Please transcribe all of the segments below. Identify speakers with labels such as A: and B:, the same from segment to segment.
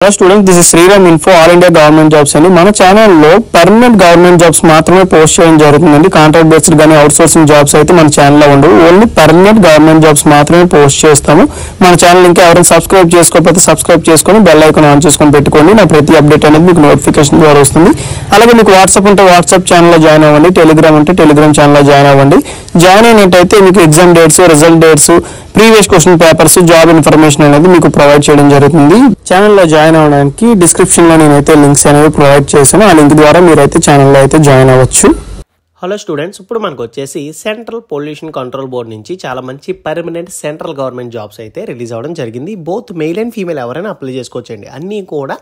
A: Hello students, this is Sriram Info All India Government Jobs అని మన ఛానల్లో permanent government jobs మాత్రమే post చేయడం జరుగుతుందండి. కాంట్రాక్ట్ బేస్డ్ కానీ అవుట్ సోర్సింగ్ జాబ్స్ అయితే మన ఛానల్లో ఉండవు. ఓన్లీ పర్మనెంట్ గవర్నమెంట్ జాబ్స్ మాత్రమే పోస్ట్ చేస్తాము. మన ఛానల్ ఇంకా ఎవరైనా సబ్స్క్రైబ్ చేసుకోకపోతే సబ్స్క్రైబ్ చేసుకొని బెల్ ఐకాన్ ఆన్ చేసుకొని పెట్టుకోండి. నా ప్రతి అప్డేట్ అనేది మీకు నోటిఫికేషన్ ద్వారా వస్తుంది. అలాగే మీకు వాట్సాప్ ఉంటే వాట్సాప్ ఛానల్లో జాయిన్ అవ్వండి, టెలిగ్రామ్ ఉంటే టెలిగ్రామ్ ఛానల్లో జాయిన్ అవ్వండి. జాయిన్ అయినట్టయితే మీకు exam dates, result dates, previous question papers, job information అనేది మీకు ప్రొవైడ్ చేయడం జరుగుతుంది. ఛానల్లో జాయిన్ అవ్వడానికి డిస్క్రిప్షన్ లో నేనైతే లింక్స్ అనేవి ప్రొవైడ్ చేశాను. ఆ లింక్ ద్వారా మీరైతే ఛానల్లో అయితే జాయిన్ అవ్వచ్చు.
B: హలో స్టూడెంట్స్, ఇప్పుడు మనకు వచ్చేసి సెంట్రల్ పొల్యూషన్ కంట్రోల్ బోర్డ్ నుంచి చాలా మంచి పర్మనెంట్ సెంట్రల్ గవర్నమెంట్ జాబ్స్ అయితే రిలీజ్ అవ్వడం జరిగింది. బోత్ మెయిల్ అండ్ ఫీమేల్ ఎవరైనా అప్లై చేసుకోవచ్చండి. అన్నీ కూడా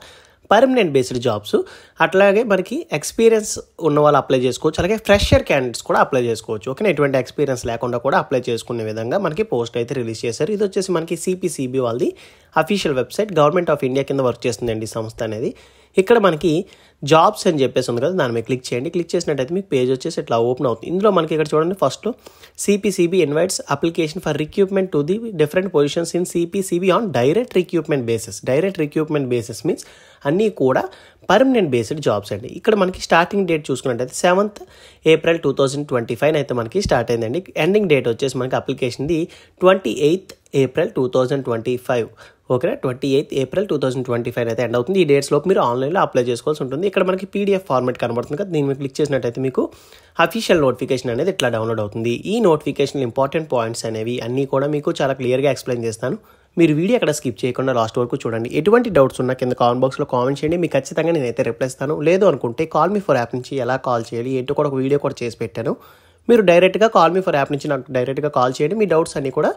B: పర్మనెంట్ బేస్డ్ జాబ్స్. అట్లాగే మనకి ఎక్స్పీరియన్స్ ఉన్న వాళ్ళు అప్లై చేసుకోవచ్చు, అలాగే ఫ్రెషర్ క్యాండిడేట్స్ కూడా అప్లై చేసుకోవచ్చు. ఓకే, ఎటువంటి ఎక్స్పీరియన్స్ లేకుండా కూడా అప్లై చేసుకునే విధంగా మనకి పోస్ట్ అయితే రిలీజ్ చేశారు. ఇది వచ్చేసి మనకి సిపిసిబి వాళ్ళది official website, government of India కింద వర్క్ చేస్తుందండి ఈ సంస్థ అనేది. ఇక్కడ మనకి జాబ్స్ అని చెప్పేసి ఉంది కదా, దాని మీద క్లిక్ చేయండి. క్లిక్ చేసినట్టయితే మీకు పేజ్ వచ్చేసి ఇట్లా ఓపెన్ అవుతుంది. ఇందులో మనకి ఇక్కడ చూడండి, ఫస్ట్లో CPCB invites application for recruitment to the different positions in CPCB on direct recruitment basis. Direct recruitment basis means అన్నీ కూడా పర్మనెంట్ బేస్డ్ జాబ్స్ అండి. ఇక్కడ మనకి స్టార్టింగ్ డేట్ చూసుకున్నట్టయితే 7th April 2025 అయితే మనకి స్టార్ట్ అయిందండి. ఎండింగ్ డేట్ వచ్చేసి మనకి అప్లికేషన్ది 28th April 2025. ఓకేనా, 28th April 2025 అయితే ఎండ్ అవుతుంది. ఈ డేట్స్ లోపు మీరు ఆన్లైన్లో అప్లై చేసుకోవాల్సి ఉంటుంది. ఇక్కడ మనకి పీడిఎఫ్ ఫార్మాట్ కనబడుతుంది కదా, దీని మీద క్లిక్ చేసినట్టయితే మీకు అఫీషియల్ నోటిఫికేషన్ అనేది ఇట్లా డౌన్లోడ్ అవుతుంది. ఈ నోటిఫికేషన్ ఇంపార్టెంట్ పాయింట్స్ అనేవి అన్నీ కూడా మీకు చాలా క్లియర్గా ఎక్స్ప్లెయిన్ చేస్తాను. మీరు వీడియో అక్కడ స్కిప్ చేయకుండా లాస్ట్ వరకు చూడండి. ఎటువంటి డౌట్స్ ఉన్నా కింద కామెంట్ బాక్స్లో కామెంట్ చేయండి, మీకు ఖచ్చితంగా నేనైతే రిప్లై ఇస్తాను. లేదు అనుకుంటే కాల్ మీ ఫర్ యాప్ నుంచి ఎలా కాల్ చేయాలి ఏంటో కూడా ఒక వీడియో కూడా చేసి పెట్టాను. మీరు డైరెక్ట్గా కాల్ మీ ఫర్ యాప్ నుంచి నాకు డైరెక్ట్గా కాల్ చేయండి, మీ డౌట్స్ అన్నీ కూడా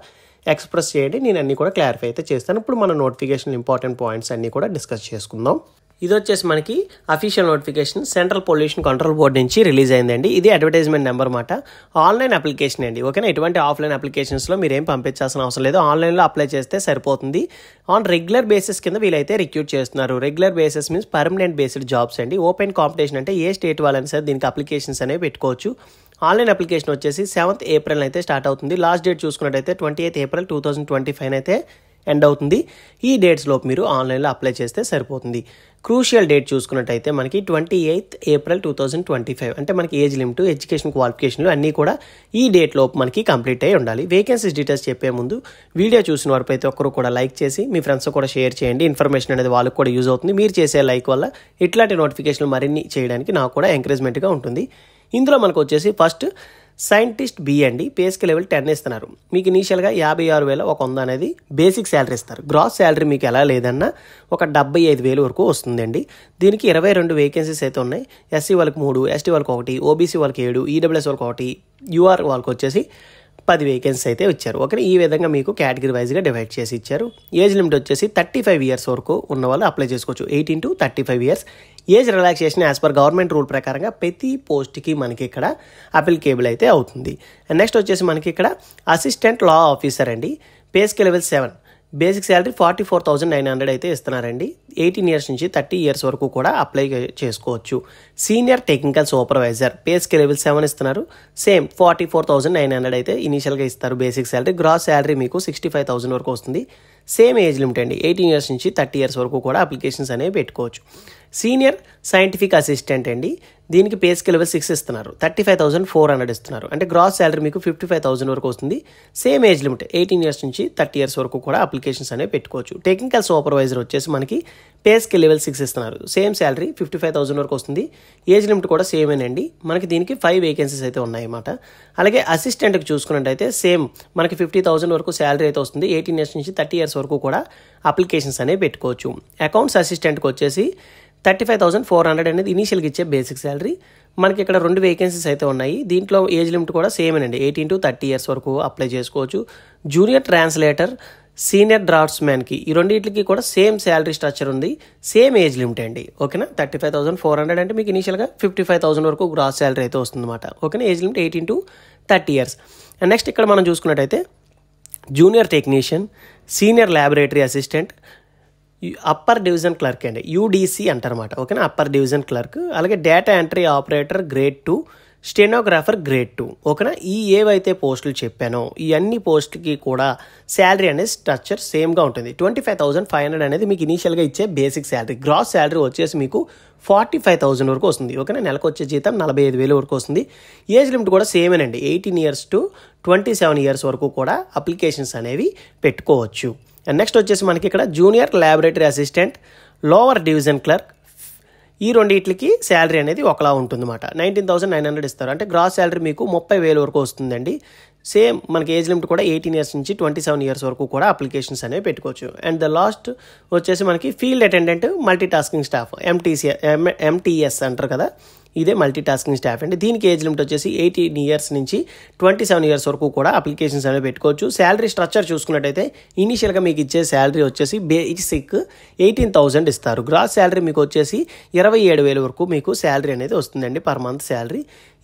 B: ఎక్స్ప్రెస్ చేయండి, నేను అన్నీ కూడా క్లారిఫై అయితే చేస్తాను. ఇప్పుడు మన నోటిఫికేషన్ ఇంపార్టెంట్ పాయింట్స్ అన్నీ కూడా డిస్కస్ చేసుకుందాం. ఇది వచ్చేసి మనకి official notification central pollution control board నుంచి రిలీజ్ అయిందండి. ఇది అడ్వర్టైజ్మెంట్ నెంబర్ అన్నమాట. ఆన్లైన్ అప్లికేషన్ అండి. ఓకేనా, ఎటువంటి ఆఫ్లైన్ అప్లికేషన్స్లో మీరు ఏం పంపించాల్సిన అవసరం లేదు, ఆన్లైన్లో అప్లై చేస్తే సరిపోతుంది. ఆన్ రెగ్యులర్ బేసిస్ కింద వీళ్ళైతే రిక్రూట్ చేస్తున్నారు. Regular basis means permanent based jobs అండి. ఓపెన్ కాంపిటీషన్ అంటే ఏ స్టేట్ వాళ్ళని సరే దీనికి అప్లికేషన్స్ అనేవి పెట్టుకోవచ్చు. ఆన్లైన్ అప్లికేషన్ వచ్చేసి 7th April అయితే స్టార్ట్ అవుతుంది. లాస్ట్ డేట్ చూసుకున్నట్టయితే 28th April 2025 అయితే ఎండ్ అవుతుంది. ఈ డేట్స్ లోపు మీరు ఆన్లైన్లో అప్లై చేస్తే సరిపోతుంది. క్రూషియల్ డేట్ చూసుకున్నట్టయితే మనకి 28th April 2025 అంటే మనకి ఏజ్ లిమిట్, ఎడ్యుకేషన్ క్వాలిఫికేషన్లు అన్నీ కూడా ఈ డేట్ లోపు మనకి కంప్లీట్ అయి ఉండాలి. వేకెన్సీస్ డీటెయిల్స్ చెప్పే ముందు వీడియో చూసిన వారు ప్రతి ఒక్కరు కూడా లైక్ చేసి మీ ఫ్రెండ్స్ కూడా షేర్ చేయండి. ఇన్ఫర్మేషన్ అనేది వాళ్ళకి కూడా యూజ్ అవుతుంది. మీరు చేసే లైక్ వల్ల ఇట్లాంటి నోటిఫికేషన్లు మరిన్ని చేయడానికి నాకు కూడా ఎంకరేజ్మెంట్గా ఉంటుంది. ఇందులో మనకు వచ్చేసి ఫస్ట్ సైంటిస్ట్ బి అండి. పే స్కేల్ లెవెల్ 10 ఇస్తున్నారు. మీకు ఇనీషియల్గా 56,100 అనేది బేసిక్ శాలరీ ఇస్తారు. గ్రాస్ శాలరీ మీకు ఎలా లేదన్నా ఒక 75,000 వరకు వస్తుందండి. దీనికి 22 వేకెన్సీస్ అయితే ఉన్నాయి. ఎస్సీ వాళ్ళకి 3, ఎస్టీ వాళ్ళకి 1, ఓబీసీ వాళ్ళకి 7, ఈడబ్ల్యూఎస్ వాళ్ళకి 1, యూఆర్ వాళ్ళకి వచ్చేసి 10 వేకెన్సీ అయితే ఇచ్చారు. ఓకే, ఈ విధంగా మీకు కేటగిరీ వైజ్గా డివైడ్ చేసి ఇచ్చారు. ఏజ్ లిమిట్ వచ్చేసి 35 years వరకు ఉన్న వాళ్ళు అప్లై చేసుకోవచ్చు. 18 to 35 years. Age relaxation as per government rule ప్రకారంగా ప్రతి పోస్ట్కి మనకి ఇక్కడ అప్లికేబుల్ అయితే అవుతుంది. అండ్ నెక్స్ట్ వచ్చేసి మనకి ఇక్కడ అసిస్టెంట్ లా ఆఫీసర్ అండి. Pay scale level 7. Basic salary 44,900 అయితే ఇస్తున్నారండి. 18 years నుంచి 30 years వరకు కూడా అప్లై చేసుకోవచ్చు. Senior technical supervisor pay scale level 7 ఇస్తున్నారు. సేమ్ 44,900 అయితే ఇనీషియల్గా ఇస్తారు బేసిక్ శాలరీ. గ్రాస్ శాలరీ మీకు 65,000 వరకు వస్తుంది. సేమ్ ఏజ్ లిమిట్ అండి. 18 years నుంచి 30 years వరకు కూడా అప్లికేషన్స్ అనేవి పెట్టుకోవచ్చు. సీనియర్ సైంటిఫిక్ అసిస్టెంట్ అండి. దీనికి పే స్కేల్ లెవెల్ 6 ఇస్తున్నారు. 35,400 ఇస్తున్నారు. అంటే గ్రాస్ శాలరీ మీకు 55,000 వరకు వస్తుంది. సేమ్ ఏజ్ లిమిట్ 18 years నుంచి 30 years వరకు కూడా అప్లికేషన్స్ అనేవి పెట్టుకోవచ్చు. టెక్నికల్ సూపర్వైజర్ వచ్చేసి మనకి పే స్కేల్ లెవెల్ 6 ఇస్తున్నారు. సేమ్ శాలరీ 55,000 వరకు వస్తుంది. ఏజ్ లిమిట్ కూడా సేమేనండి. మనకి దీనికి 5 వేకెన్సీస్ అయితే ఉన్నాయన్నమాట. అలాగే అసిస్టెంట్కి చూసుకున్నట్టయితే సేమ్ మనకి 50,000 వరకు శాలరీ అయితే వస్తుంది. 18 years నుంచి 30 years వరకు కూడా అప్లికేషన్స్ అనేవి పెట్టుకోవచ్చు. అకౌంట్స్ అసిస్టెంట్కి వచ్చేసి 35,400 అనేది ఇనీషియల్గా ఇచ్చే బేసిక్ శాలరీ. మనకి ఇక్కడ 2 వేకెన్సీస్ అయితే ఉన్నాయి. దీంట్లో ఏజ్ లిమిట్ కూడా సేమేనండి. 18 to 30 years వరకు అప్లై చేసుకోవచ్చు. జూనియర్ ట్రాన్స్లేటర్, సీనియర్ డ్రాఫ్ట్స్మెన్కి ఈ రెండింటికి కూడా సేమ్ శాలరీ స్ట్రక్చర్ ఉంది. సేమ్ ఏజ్ లిమిట్ అండి. ఓకేనా, 35,400 అంటే మీకు ఇనీషియల్గా 55,000 వరకు గ్రాస్ శాలరీ అయితే వస్తుంది అనమాట. ఓకేనా, age limit 18 to 30 years. And next ఇక్కడ మనం చూసుకున్నట్టయితే junior technician, senior laboratory assistant, upper division clerk అండి, యూడీసీ అంటారన్నమాట. ఓకేనా, అప్పర్ డివిజన్ క్లర్క్. అలాగే data entry operator grade 2, stenographer grade 2 ఓకేనా. ఈ ఏవైతే పోస్టులు చెప్పానో ఈ అన్ని పోస్టులకి కూడా శాలరీ అనేది స్ట్రక్చర్ సేమ్గా ఉంటుంది. 25,500 అనేది మీకు ఇనీషియల్గా ఇచ్చే బేసిక్ శాలరీ. గ్రాస్ శాలరీ వచ్చేసి మీకు 45,000 వరకు వస్తుంది ఓకేనా. నెలకు వచ్చే జీతం 45,000 వరకు వస్తుంది. ఏజ్ లిమిట్ కూడా సేమేనండి, 18 years to 27 years వరకు కూడా అప్లికేషన్స్ అనేవి పెట్టుకోవచ్చు. అండ్ నెక్స్ట్ వచ్చేసి మనకి ఇక్కడ junior laboratory assistant, lower division clerk, ఈ రెండింటికి శాలరీ అనేది ఒకలా ఉంటుందన్నమాట. 19,900 ఇస్తారు. అంటే గ్రాస్ శాలరీ మీకు 30,000 వరకు వస్తుందండి. సేమ్ మనకి ఏజ్ లిమిట్ కూడా 18 years నుంచి 27 years వరకు కూడా అప్లికేషన్స్ అనేవి పెట్టుకోవచ్చు. అండ్ ద లాస్ట్ వచ్చేసి మనకి field attendant multi tasking staff, MTS అంటారు కదా, ఇదే మల్టీ టాస్కింగ్ స్టాఫ్ అండి. దీనికి ఏజ్ లిమిట్ వచ్చేసి 18 years నుంచి 27 years వరకు కూడా అప్లికేషన్స్ అనేవి పెట్టుకోవచ్చు. శాలరీ స్ట్రక్చర్ చూసుకున్నట్టయితే ఇనీషియల్గా మీకు ఇచ్చే శాలరీ వచ్చేసి బేసిక్ 18,000 ఇస్తారు. గ్రాస్ శాలరీ మీకు వచ్చేసి 27,000 వరకు మీకు శాలరీ అనేది వస్తుందండి per month salary.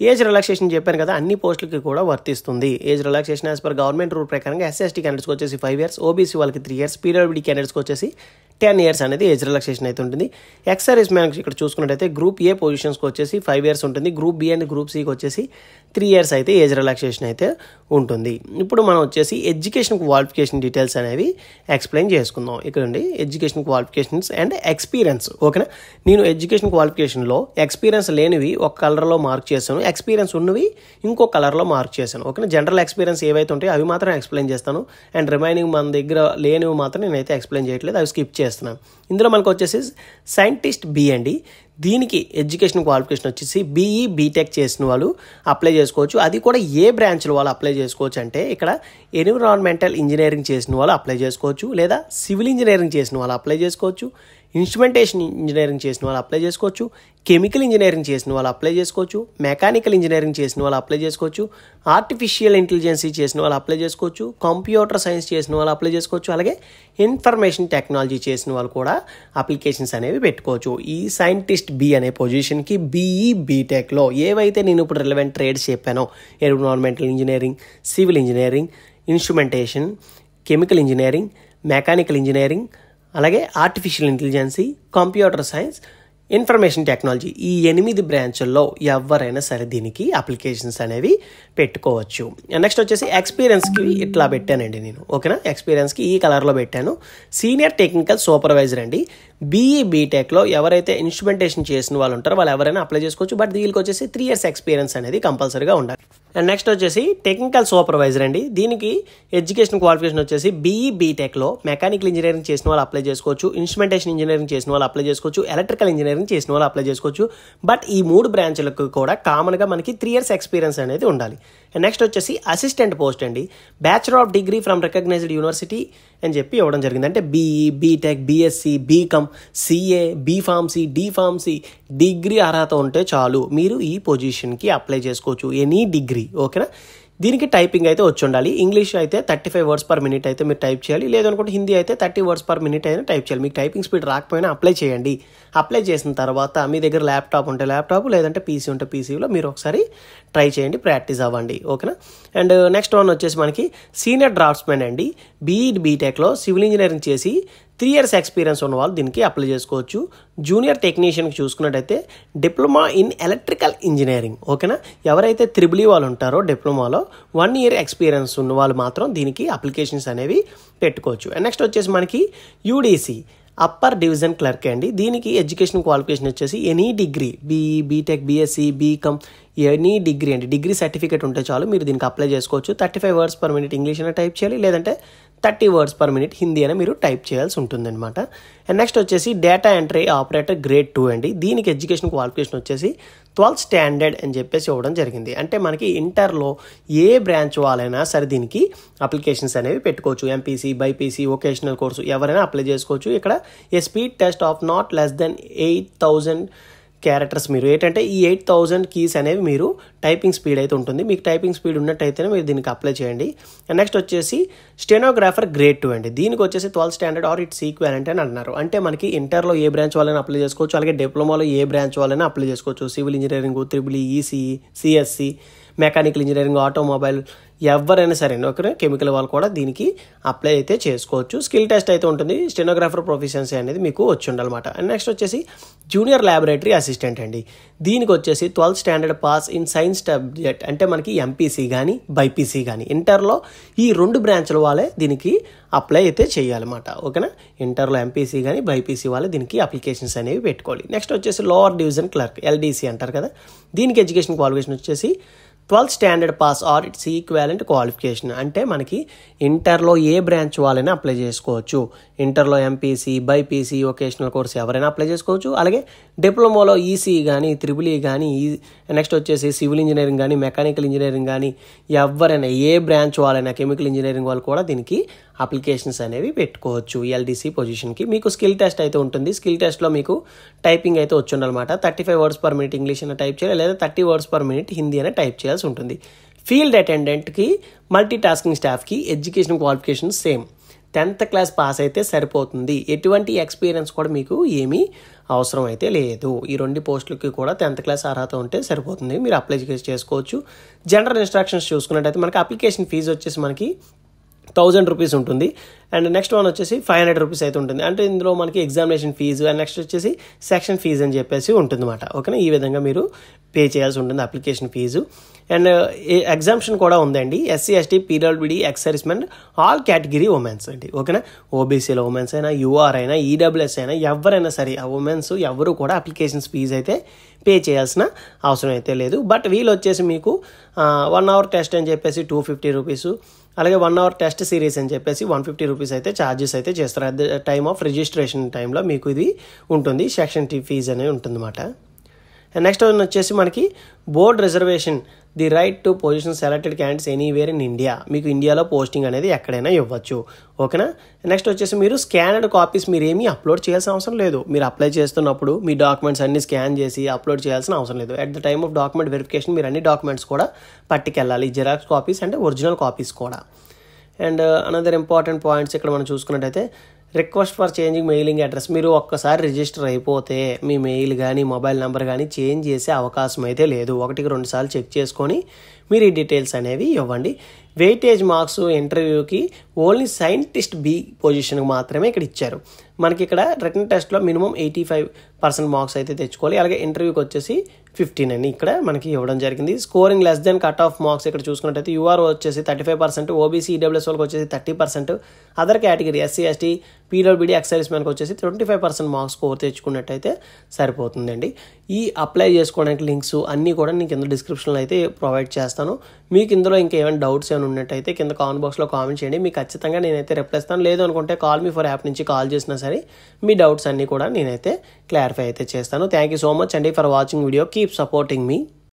B: Age relaxation చెప్పాను కదా, అన్ని పోస్టులకి కూడా వర్తిస్తుంది. Age relaxation as per government rule ప్రకారంగా ఎస్సీ/ఎస్టీ క్యాండిడేట్స్కి వచ్చేసి 5 years, ఓబీసీ వాళ్ళకి 3 years, పీడబ్ల్యూడీ క్యాండిడేట్స్కి వచ్చేసి 10 years అనేది ఏజ్ రిలాక్సేషన్ అయితే ఉంటుంది. ఎక్స్ సర్వీస్ మ్యాన్కి ఇక్కడ చూసుకున్నట్టయితే గ్రూప్ ఏ పొజిషన్స్కి వచ్చేసి 5 years ఉంటుంది. గ్రూప్ బి అండ్ గ్రూప్ సికి వచ్చేసి 3 years అయితే ఏజ్ రిలాక్సేషన్ అయితే ఉంటుంది. ఇప్పుడు మనం వచ్చేసి ఎడ్యుకేషన్ క్వాలిఫికేషన్ డీటెయిల్స్ అనేవి ఎక్స్ప్లెయిన్ చేసుకుందాం. ఇక్కడ అండి ఎడ్యుకేషన్ క్వాలిఫికేషన్స్ అండ్ ఎక్స్పీరియన్స్ ఓకేనా. నేను ఎడ్యుకేషన్ క్వాలిఫికేషన్లో ఎక్స్పీరియన్స్ లేనివి ఒక కలర్లో మార్క్ చేశాను, ఎక్స్పీరియన్స్ ఉన్నవి ఇంకో కలర్లో మార్క్ చేశాను ఓకేనా. జనరల్ ఎక్స్పీరియన్స్ ఏవైతే ఉంటాయో అవి మాత్రం ఎక్స్ప్లెయిన్ చేస్తాను. అండ్ రిమైనింగ్ మన దగ్గర లేనివి మాత్రం నేనైతే ఎక్స్ప్లెయిన్ చేయట్లేదు, అవి స్కిప్ చేస్తున్నాను. ఇందులో మనకు వచ్చేసి సైంటిస్ట్ బి అండి. దీనికి ఎడ్యుకేషన్ క్వాలిఫికేషన్ వచ్చేసి బీఈ బీటెక్ చేసిన వాళ్ళు అప్లై చేసుకోవచ్చు. అది కూడా ఏ బ్రాంచ్లో వాళ్ళు అప్లై చేసుకోవచ్చు అంటే ఇక్కడ ఎన్విరాన్మెంటల్ ఇంజనీరింగ్ చేసిన వాళ్ళు అప్లై చేసుకోవచ్చు, లేదా సివిల్ ఇంజనీరింగ్ చేసిన వాళ్ళు అప్లై చేసుకోవచ్చు, ఇన్స్ట్రుమెంటేషన్ ఇంజనీరింగ్ చేసిన వాళ్ళు అప్లై చేసుకోవచ్చు, కెమికల్ ఇంజనీరింగ్ చేసిన వాళ్ళు అప్లై చేసుకోవచ్చు, మెకానికల్ ఇంజనీరింగ్ చేసిన వాళ్ళు అప్లై చేసుకోవచ్చు, ఆర్టిఫిషియల్ ఇంటెలిజెన్సీ చేసిన వాళ్ళు అప్లై చేసుకోవచ్చు, కంప్యూటర్ సైన్స్ చేసిన వాళ్ళు అప్లై చేసుకోవచ్చు, అలాగే ఇన్ఫర్మేషన్ టెక్నాలజీ చేసిన వాళ్ళు కూడా అప్లికేషన్స్ అనేవి పెట్టుకోవచ్చు. ఈ సైంటిస్ట్ బి అనే పొజిషన్కి బీఈ బీటెక్లో ఏవైతే నేను ఇప్పుడు రిలవెంట్ ట్రేడ్స్ చెప్పానో environmental engineering, civil engineering, instrumentation, chemical engineering, mechanical engineering, అలాగే artificial intelligence, computer science, information technology, ఈ 8 బ్రాంచుల్లో ఎవరైనా సరే దీనికి అప్లికేషన్స్ అనేవి పెట్టుకోవచ్చు. నెక్స్ట్ వచ్చేసి ఎక్స్పీరియన్స్కి ఇట్లా పెట్టానండి నేను ఓకేనా. ఎక్స్పీరియన్స్కి ఈ కలర్లో పెట్టాను. సీనియర్ టెక్నికల్ సూపర్వైజర్ అండి. బీఈ బీటెక్లో ఎవరైతే ఇన్స్ట్రుమెంటేషన్ చేసిన వాళ్ళు ఉంటారో వాళ్ళు ఎవరైనా అప్లై చేసుకోవచ్చు. బట్ దీనికి వచ్చేసి 3 years ఎక్స్పీరియన్స్ అనేది కంపల్సరీగా ఉండాలి. అండ్ నెక్స్ట్ వచ్చేసి టెక్నికల్ సూపర్వైజర్ అండి. దీనికి ఎడ్యుకేషన్ క్వాలిఫికేషన్ వచ్చేసి బీఈ బీటెక్లో మెకానికల్ ఇంజనీరింగ్ చేసిన వాళ్ళు అప్లై చేసుకోవచ్చు, ఇన్స్ట్రుమెంటేషన్ ఇంజనీరింగ్ చేసిన వాళ్ళు అప్లై చేసుకోవచ్చు, ఎలక్ట్రికల్ ఇంజనీరింగ్ చేసిన వాళ్ళు అప్లై చేసుకోవచ్చు. బట్ ఈ 3 బ్రాంచ్లకు కూడా కామన్గా మనకి 3 years ఎక్స్పీరియన్స్ అనేది ఉండాలి. అండ్ నెక్స్ట్ వచ్చేసి అసిస్టెంట్ పోస్ట్ అండి. Bachelor of degree from recognized university అని చెప్పి ఇవ్వడం జరిగింది. అంటే BE, BTech, BSc, BCom, CA, B Pharmacy, D Pharmacy degree అర్హత ఉంటే చాలు మీరు ఈ పొజిషన్కి అప్లై చేసుకోవచ్చు. ఎనీ డిగ్రీ ఓకేనా. దీనికి టైపింగ్ అయితే వచ్చి ఉండాలి. ఇంగ్లీష్ అయితే 35 words per minute అయితే మీరు టైప్ చేయాలి. లేదనుకుంటే హిందీ అయితే 30 words per minute అయినా టైప్ చేయాలి. మీకు టైపింగ్ స్పీడ్ రాకపోయినా అప్లై చేయండి. అప్లై చేసిన తర్వాత మీ దగ్గర ల్యాప్టాప్ ఉంటే ల్యాప్టాప్, లేదంటే పీసీ ఉంటే పీసీలో మీరు ఒకసారి ట్రై చేయండి, ప్రాక్టీస్ అవ్వండి ఓకేనా. అండ్ నెక్స్ట్ వన్ వచ్చేసి మనకి సీనియర్ డ్రాఫ్ట్స్మెన్ అండి. బీఈ బీటెక్లో సివిల్ ఇంజనీరింగ్ చేసి 3 years ఎక్స్పీరియన్స్ ఉన్న వాళ్ళు దీనికి అప్లై చేసుకోవచ్చు. జూనియర్ టెక్నీషియన్కి చూసుకున్నట్టయితే డిప్లొమా ఇన్ ఎలక్ట్రికల్ ఇంజనీరింగ్ ఓకేనా. ఎవరైతే త్రిబుల్ ఈ వాళ్ళు ఉంటారో డిప్లొమాలో 1 year ఎక్స్పీరియన్స్ ఉన్న వాళ్ళు మాత్రం దీనికి అప్లికేషన్స్ అనేవి పెట్టుకోవచ్చు. అండ్ నెక్స్ట్ వచ్చేసి మనకి యూడీసీ అప్పర్ డివిజన్ క్లర్క్ అండి. దీనికి ఎడ్యుకేషన్ క్వాలిఫికేషన్ వచ్చేసి any degree, BE, BTech, BSc, BCom, any degree అండి. డిగ్రీ సర్టిఫికేట్ ఉంటే చాలు మీరు దీనికి అప్లై చేసుకోవచ్చు. 35 words per minute ఇంగ్లీష్ అయినా టైప్ చేయాలి, లేదంటే 30 words per minute హిందీ అయినా మీరు టైప్ చేయాల్సి ఉంటుందన్నమాట. అండ్ నెక్స్ట్ వచ్చేసి డేటా ఎంట్రీ ఆపరేటర్ గ్రేడ్ 2 అండి. దీనికి ఎడ్యుకేషన్ క్వాలిఫికేషన్ వచ్చేసి 12th standard అని చెప్పేసి ఇవ్వడం జరిగింది. అంటే మనకి ఇంటర్లో ఏ బ్రాంచ్ వాళ్ళైనా సరే దీనికి అప్లికేషన్స్ అనేవి పెట్టుకోవచ్చు. ఎంపీసీ, బైపీసీ, వొకేషనల్ కోర్సు ఎవరైనా అప్లై చేసుకోవచ్చు. ఇక్కడ a speed test of not less than 8,000 characters మీరు ఏంటంటే ఈ 8,000 కీస్ అనేవి మీరు టైపింగ్ స్పీడ్ అయితే ఉంటుంది. మీకు టైపింగ్ స్పీడ్ ఉన్నట్టయితేనే మీరు దీనికి అప్లై చేయండి. అండ్ నెక్స్ట్ వచ్చేసి స్టెనోగ్రాఫర్ గ్రేడ్ 2 అండి. దీనికి వచ్చేసి 12th standard are it's equivalent అని అంటున్నారు. అంటే మనకి ఇంటర్లో ఏ బ్రాంచ్ వాళ్ళైనా అప్లై చేసుకోవచ్చు, అలాగే డిప్లొమాలో ఏ బ్రాంచ్ వాళ్ళైనా అప్లై చేసుకోవచ్చు. Civil engineering, triple E, ECE, CSC, mechanical engineering, automobile ఎవరైనా సరే ఓకే కెమికల్ వాళ్ళు కూడా దీనికి అప్లై అయితే చేసుకోవచ్చు. స్కిల్ టెస్ట్ అయితే ఉంటుంది. స్టెనోగ్రాఫర్ ప్రొఫిషియన్సీ అనేది మీకు వచ్చి ఉండాలన్నమాట. అండ్ నెక్స్ట్ వచ్చేసి జూనియర్ ల్యాబొరేటరీ అసిస్టెంట్ అండి. దీనికి వచ్చేసి 12th standard pass in science subject అంటే మనకి ఎంపీసీ కానీ బైపీసీ కానీ ఇంటర్లో ఈ 2 బ్రాంచ్ల వాళ్ళే దీనికి అప్లై అయితే చేయాలన్నమాట. ఓకేనా, ఇంటర్లో ఎంపీసీ కానీ బైపీసీ వాళ్ళే దీనికి అప్లికేషన్స్ అనేవి పెట్టుకోవాలి. నెక్స్ట్ వచ్చేసి లోవర్ డివిజన్ క్లర్క్ ఎల్డీసీ అంటారు కదా, దీనికి ఎడ్యుకేషన్ క్వాలిఫికేషన్ వచ్చేసి 12th standard pass or it's equivalent qualification. అంటే మనకి ఇంటర్లో ఏ బ్రాంచ్ వాళ్ళైనా అప్లై చేసుకోవచ్చు. ఇంటర్లో ఎంపీసీ బైపీసీ వొకేషనల్ కోర్స్ ఎవరైనా అప్లై చేసుకోవచ్చు. అలాగే డిప్లొమాలో ఈసీ కానీ త్రిబుల్ ఈ కానీ నెక్స్ట్ వచ్చేసి సివిల్ ఇంజనీరింగ్ కానీ మెకానికల్ ఇంజనీరింగ్ కానీ ఎవరైనా ఏ బ్రాంచ్ వాళ్ళైనా కెమికల్ ఇంజనీరింగ్ వాళ్ళు కూడా దీనికి అప్లికేషన్స్ అనేవి పెట్టుకోవచ్చు. ఎల్డీసీ పొజిషన్కి మీకు స్కిల్ టెస్ట్ అయితే ఉంటుంది. స్కిల్ టెస్ట్లో మీకు టైపింగ్ అయితే వచ్చి ఉండాలన్నమాట. 35 words per minute ఇంగ్లీష్ అయినా టైప్ చేయాలి, లేదా 30 words per minute హిందీ అయినా టైప్ చేయాల్సి ఉంటుంది. ఫీల్డ్ అటెండెంట్కి మల్టీ టాస్కింగ్ స్టాఫ్కి education qualification same 10th class pass అయితే సరిపోతుంది. ఎటువంటి ఎక్స్పీరియన్స్ కూడా మీకు ఏమీ అవసరం అయితే లేదు. ఈ 2 పోస్టులకి కూడా 10th క్లాస్ అర్హత ఉంటే సరిపోతుంది, మీరు అప్లై చేసుకోవచ్చు. జనరల్ ఇన్స్ట్రక్షన్స్ చూసుకున్నట్టయితే మనకి అప్లికేషన్ ఫీజు వచ్చేసి మనకి 1000 రూపీస్ ఉంటుంది. అండ్ నెక్స్ట్ వన్ వచ్చేసి 500 రూపీస్ అయితే ఉంటుంది. అంటే ఇందులో మనకి ఎగ్జామినేషన్ ఫీజు అండ్ నెక్స్ట్ వచ్చేసి సెక్షన్ ఫీజు అని చెప్పేసి ఉంటుందన్నమాట. ఓకేనా, ఈ విధంగా మీరు పే చేయాల్సి ఉంటుంది అప్లికేషన్ ఫీజు. అండ్ ఎగ్జామ్షన్ కూడా ఉందండి. SC ST PWD ex servicemen all category women's అండి. ఓకేనా, ఓబీసీలో ఉమెన్స్ అయినా యూఆర్ అయినా ఈడబ్ల్యూఎస్ అయినా ఎవరైనా సరే ఆ ఉమెన్స్ ఎవరు కూడా అప్లికేషన్స్ ఫీజు అయితే పే చేయాల్సిన అవసరం అయితే లేదు. బట్ వీళ్ళు వచ్చేసి మీకు 1 hour టెస్ట్ అని చెప్పేసి 250 రూపీస్, అలాగే 1 hour టెస్ట్ సిరీస్ అని చెప్పేసి 150 రూపీస్ అయితే ఛార్జెస్ అయితే చేస్తారు. At the time of registration టైంలో మీకు ఇది ఉంటుంది. సెక్షన్ ఫీజు అనేది ఉంటుందన్నమాట. నెక్స్ట్ వన్ వచ్చేసి మనకి board reservation the right to position selected candidates anywhere in India. మీకు ఇండియాలో పోస్టింగ్ అనేది ఎక్కడైనా ఇవ్వచ్చు. ఓకేనా, నెక్స్ట్ వచ్చేసి మీరు స్కానర్డ్ కాపీస్ మీరు ఏమీ అప్లోడ్ చేయాల్సిన అవసరం లేదు. మీరు అప్లై చేస్తున్నప్పుడు మీ డాక్యుమెంట్స్ అన్ని స్కాన్ చేసి అప్లోడ్ చేయాల్సిన అవసరం లేదు. At the time of document verification మీరు అన్ని డాక్యుమెంట్స్ కూడా పట్టుకెళ్ళాలి, జిరాక్స్ కాపీస్ అంటే ఒరిజినల్ కాపీస్ కూడా. అండ్ అనదర్ ఇంపార్టెంట్ పాయింట్స్ ఇక్కడ మనం చూసుకున్నట్టయితే request for changing mailing address. మీరు ఒక్కసారి రిజిస్టర్ అయిపోతే మీ మెయిల్ కానీ మొబైల్ నెంబర్ కానీ చేంజ్ చేసే అవకాశం అయితే లేదు. 1-2 సార్లు చెక్ చేసుకొని మీరు ఈ డీటెయిల్స్ అనేవి ఇవ్వండి. వెయిటేజ్ మార్క్స్ ఇంటర్వ్యూకి ఓన్లీ సైంటిస్ట్ బి పొజిషన్కి మాత్రమే ఇక్కడ ఇచ్చారు. మనకి ఇక్కడ రిటన్ టెస్ట్లో మినిమం 85% మార్క్స్ అయితే తెచ్చుకోవాలి. అలాగే ఇంటర్వ్యూకి వచ్చేసి 15 అని ఇక్కడ మనకి ఇవ్వడం జరిగింది. Scoring less than cut off marks ఇక్కడ చూసుకున్నట్టయితే యూఆర్ వచ్చేసి 35%, ఓబీసీ ఈడబ్ల్యూఎస్ వాళ్ళకి వచ్చేసి 30%, other category SC ST PWD ex సర్వీస్మెన్కి వచ్చేసి 25% మార్క్స్ స్కోర్ తెచ్చుకున్నట్టయితే సరిపోతుందండి. ఈ అప్లై చేసుకోవడానికి లింక్స్ అన్నీ కూడా నేను కింద డిస్క్రిప్షన్లో అయితే ప్రొవైడ్ చేస్తాను. మీకు ఇందులో ఇంకా ఏమైనా డౌట్స్ ఏమైనా ఉన్నట్టయితే కింద కామెంట్ బాక్స్లో కామెంట్ చేయండి. మీకు ఖచ్చితంగా నేనైతే రిప్లై ఇస్తాను. లేదు అనుకుంటే కాల్ మీ ఫర్ యాప్ నుంచి కాల్ చేసినా సరే మీ డౌట్స్ అన్నీ కూడా నేనైతే క్లారిఫై అయితే చేస్తాను. థ్యాంక్ యూ సో మచ్ అండి for watching video. Keep supporting me.